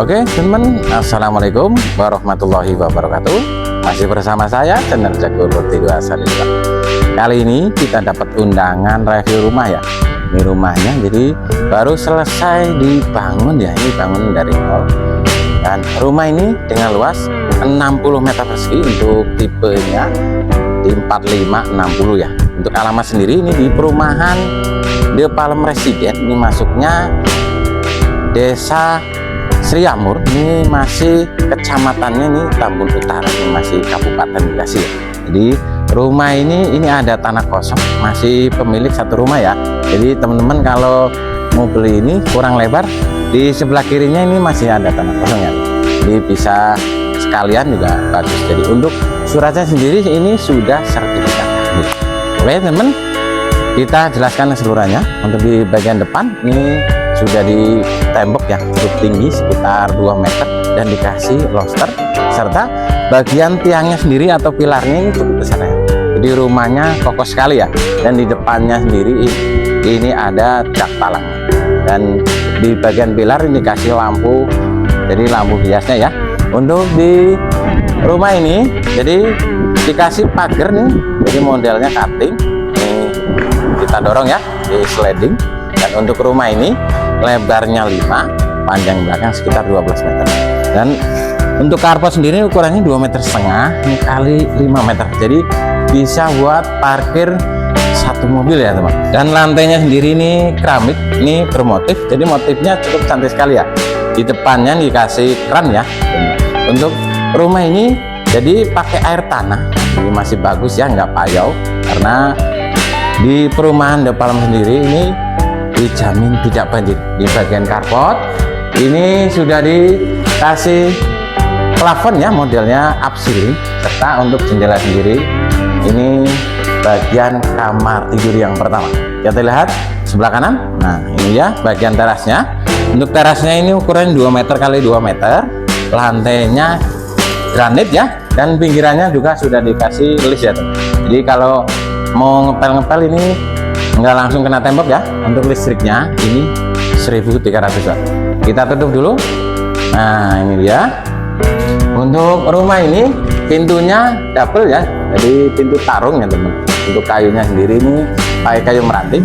Oke teman, assalamualaikum warahmatullahi wabarakatuh. Masih bersama saya channel Jago Roti 2 Salila. Kali ini kita dapat undangan review rumah ya. Ini rumahnya jadi baru selesai dibangun ya. Ini bangun dari nol. Dan rumah ini dengan luas 60 meter persegi untuk tipenya di 4560 ya. Untuk alamat sendiri ini di perumahan The Palm Resident. Ini masuknya Desa Sriamur, ini masih kecamatannya ini Tambun Utara, ini masih Kabupaten Bekasi. Jadi rumah ini ada tanah kosong, masih pemilik satu rumah ya. Jadi teman-teman kalau mau beli ini kurang lebar, di sebelah kirinya ini masih ada tanah kosong ya. Jadi bisa sekalian juga bagus. Jadi untuk suratnya sendiri ini sudah sertifikat. Oke teman, kita jelaskan keseluruhannya. Untuk di bagian depan ini sudah di tembok ya, cukup tinggi sekitar 2 meter dan dikasih loster, serta bagian tiangnya sendiri atau pilarnya ini cukup besar ya. Jadi rumahnya kokoh sekali ya. Dan di depannya sendiri ini ada dak palang, dan di bagian pilar ini dikasih lampu, jadi lampu hiasnya ya. Untuk di rumah ini jadi dikasih pagar nih, jadi modelnya cutting. Ini kita dorong ya, di sliding. Dan untuk rumah ini lebarnya 5, panjang belakang sekitar 12 meter. Dan untuk carport sendiri ukurannya 2,5 meter ini kali 5 meter. Jadi bisa buat parkir satu mobil ya teman. Dan lantainya sendiri ini keramik, ini bermotif. Jadi motifnya cukup cantik sekali ya. Di depannya dikasih keran ya. Untuk rumah ini jadi pakai air tanah. Ini masih bagus ya, nggak payau. Karena di perumahan The Palm sendiri ini dijamin tidak banjir. Di bagian carport ini sudah dikasih plafon ya, modelnya up ceiling, serta untuk jendela sendiri ini bagian kamar tidur yang pertama. Kita lihat sebelah kanan. Nah ini ya bagian terasnya. Untuk terasnya ini ukuran 2 meter kali 2 meter, lantainya granit ya, dan pinggirannya juga sudah dikasih list ya teman. Jadi kalau mau ngepel-ngepel ini nggak langsung kena tembok ya. Untuk listriknya ini 1300 watt. Kita tutup dulu. Nah ini dia. Untuk rumah ini pintunya double ya, jadi pintu tarung ya teman. Untuk kayunya sendiri ini pakai kayu meranti.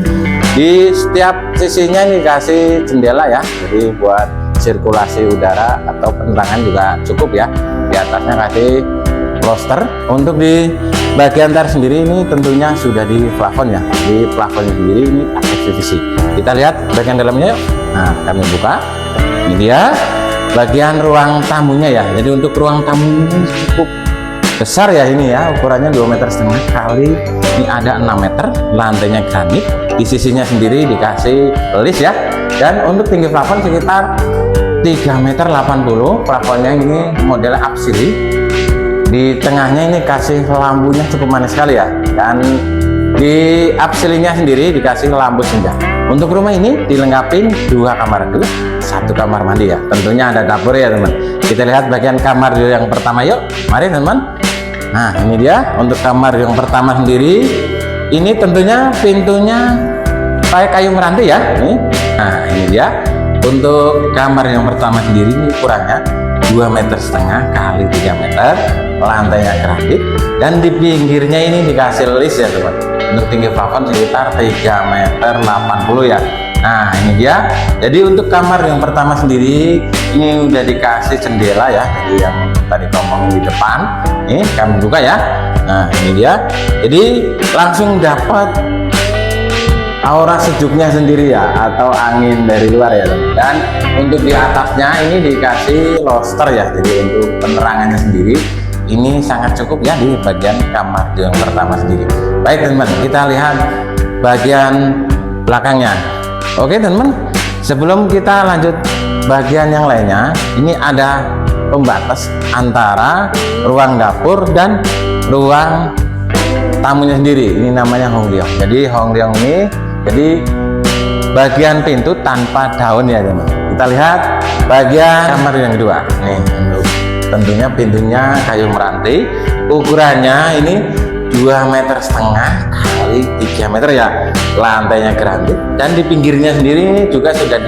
Di setiap sisinya ini dikasih jendela ya, jadi buat sirkulasi udara atau penerangan juga cukup ya. Di atasnya kasih loster. Untuk di bagian atas sendiri ini tentunya sudah di plafon ya. Di plafonnya sendiri ini pakai PVC. Kita lihat bagian dalamnya yuk. Nah kami buka. Ini dia bagian ruang tamunya ya. Jadi untuk ruang tamu ini cukup besar ya, ini ya ukurannya 2,5 meter kali ini ada 6 meter. Lantainya granit. Di sisinya sendiri dikasih list ya. Dan untuk tinggi plafon sekitar 3,80 meter. Plafonnya ini modelnya up ceiling. Di tengahnya ini kasih lampunya cukup manis sekali ya. Dan di up ceilingnya sendiri dikasih lampu senja. Untuk rumah ini dilengkapi 2 kamar dulu, 1 kamar mandi ya. Tentunya ada dapur ya teman. Kita lihat bagian kamar dulu yang pertama yuk. Mari teman. Nah ini dia untuk kamar yang pertama sendiri. Ini tentunya pintunya pakai kayu meranti ya. Nah ini dia untuk kamar yang pertama sendiri. Ini ukurannya 2,5 meter kali 3 meter, lantainya granit, dan di pinggirnya ini dikasih list ya teman. Untuk tinggi plafon sekitar 3,80 meter ya. Nah ini dia. Jadi untuk kamar yang pertama sendiri ini udah dikasih jendela ya. Jadi yang tadi ngomong di depan, ini kami buka ya. Nah ini dia. Jadi langsung dapat aura sejuknya sendiri ya, atau angin dari luar ya teman. Dan untuk di atasnya ini dikasih loster ya, jadi untuk penerangannya sendiri ini sangat cukup ya di bagian kamar yang pertama sendiri. Baik teman, kita lihat bagian belakangnya. Oke teman, sebelum kita lanjut bagian yang lainnya, ini ada pembatas antara ruang dapur dan ruang tamunya sendiri. Ini namanya hongryong. Jadi hongryong ini jadi bagian pintu tanpa daun ya teman. Kita lihat bagian kamar yang kedua. Nih, tentunya pintunya kayu meranti. Ukurannya ini 2,5 meter kali 3 meter ya. Lantainya granit, dan di pinggirnya sendiri ini juga sudah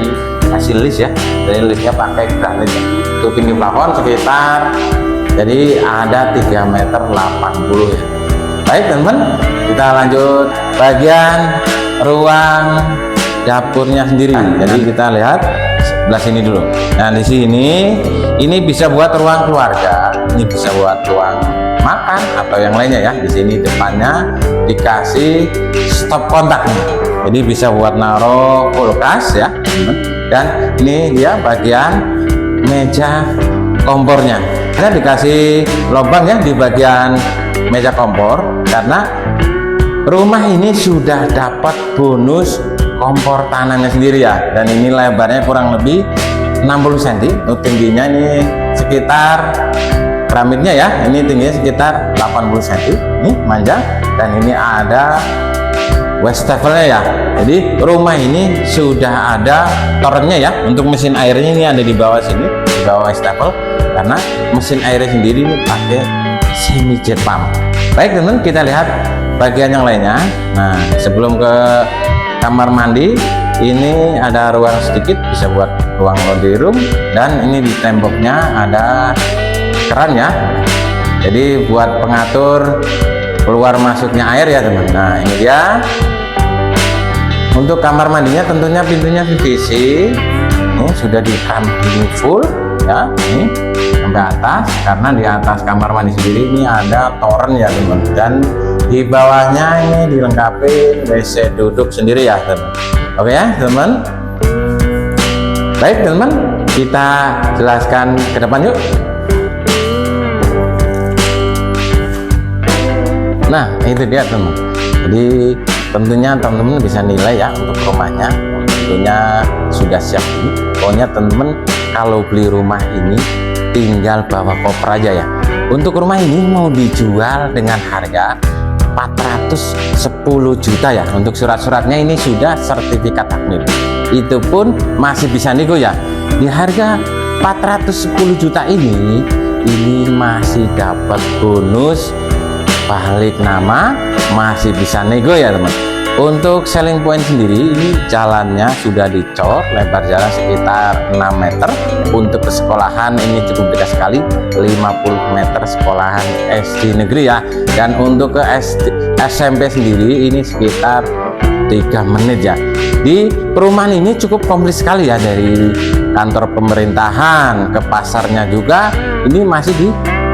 kasih list ya, dari listnya pakai granit ya. Untuk tinggi plafon sekitar, jadi ada 3,80 meter ya. Baik teman-teman, kita lanjut bagian ruang dapurnya sendiri. Jadi kita lihat sebelah sini dulu. Nah di sini ini bisa buat ruang keluarga, ini bisa buat ruang makan atau yang lainnya ya. Di sini depannya dikasih stop kontaknya, jadi bisa buat naruh kulkas ya. Dan ini dia bagian meja kompornya. Kita dikasih lubang ya di bagian meja kompor karena rumah ini sudah dapat bonus kompor tanahnya sendiri ya. Dan ini lebarnya kurang lebih 60 cm, untuk tingginya ini sekitar keramiknya ya, ini tingginya sekitar 80 cm, ini manja. Dan ini ada wastafelnya ya, jadi rumah ini sudah ada torennya ya. Untuk mesin airnya ini ada di bawah sini, di bawah wastafel, karena mesin airnya sendiri ini pakai semi jet pump. Baik teman-teman, kita lihat bagian yang lainnya. Nah sebelum ke kamar mandi, ini ada ruang sedikit, bisa buat ruang laundry room. Dan ini di temboknya ada keran ya, jadi buat pengatur keluar masuknya air ya teman. Nah ini dia. Untuk kamar mandinya tentunya pintunya PVC, ini sudah di camping full ya, ini sampai atas, karena di atas kamar mandi sendiri ini ada toren ya teman. Dan di bawahnya ini dilengkapi WC duduk sendiri ya teman. Oke ya teman. Baik teman, kita jelaskan ke depan yuk. Nah itu dia teman. Jadi tentunya teman-teman bisa nilai ya untuk rumahnya, tentunya sudah siap ini. Pokoknya teman-teman kalau beli rumah ini tinggal bawa koper aja ya. Untuk rumah ini mau dijual dengan harga 410 juta ya. Untuk surat-suratnya ini sudah sertifikat hak milik, itu pun masih bisa nego ya. Di harga 410 juta ini masih dapat bonus balik nama, masih bisa nego ya teman. Untuk selling point sendiri, ini jalannya sudah dicor, lebar jalan sekitar 6 meter. Untuk ke sekolahan ini cukup dekat sekali, 50 meter sekolahan SD negeri ya. Dan untuk ke SMP sendiri ini sekitar 3 menit ya. Di perumahan ini cukup komplit sekali ya, dari kantor pemerintahan ke pasarnya juga ini masih di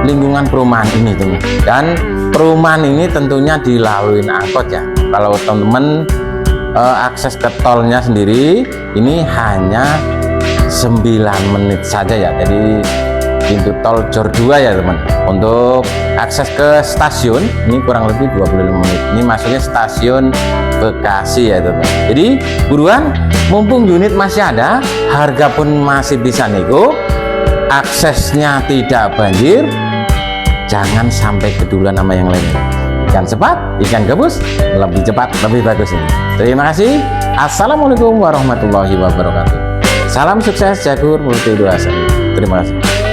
lingkungan perumahan ini teman. Dan perumahan ini tentunya dilalui angkot ya. Kalau teman-teman akses ke tolnya sendiri ini hanya 9 menit saja ya. Jadi pintu tol Jor 2 ya teman. Untuk akses ke stasiun ini kurang lebih 25 menit. Ini masuknya stasiun Bekasi ya teman. Jadi buruan, mumpung unit masih ada, harga pun masih bisa nego, aksesnya tidak banjir. Jangan sampai keduluan sama yang lainnya. Ikan cepat, ikan gabus lebih cepat, lebih bagus ini. Terima kasih. Assalamualaikum warahmatullahi wabarakatuh. Salam sukses Jagur Multi 2. Terima kasih.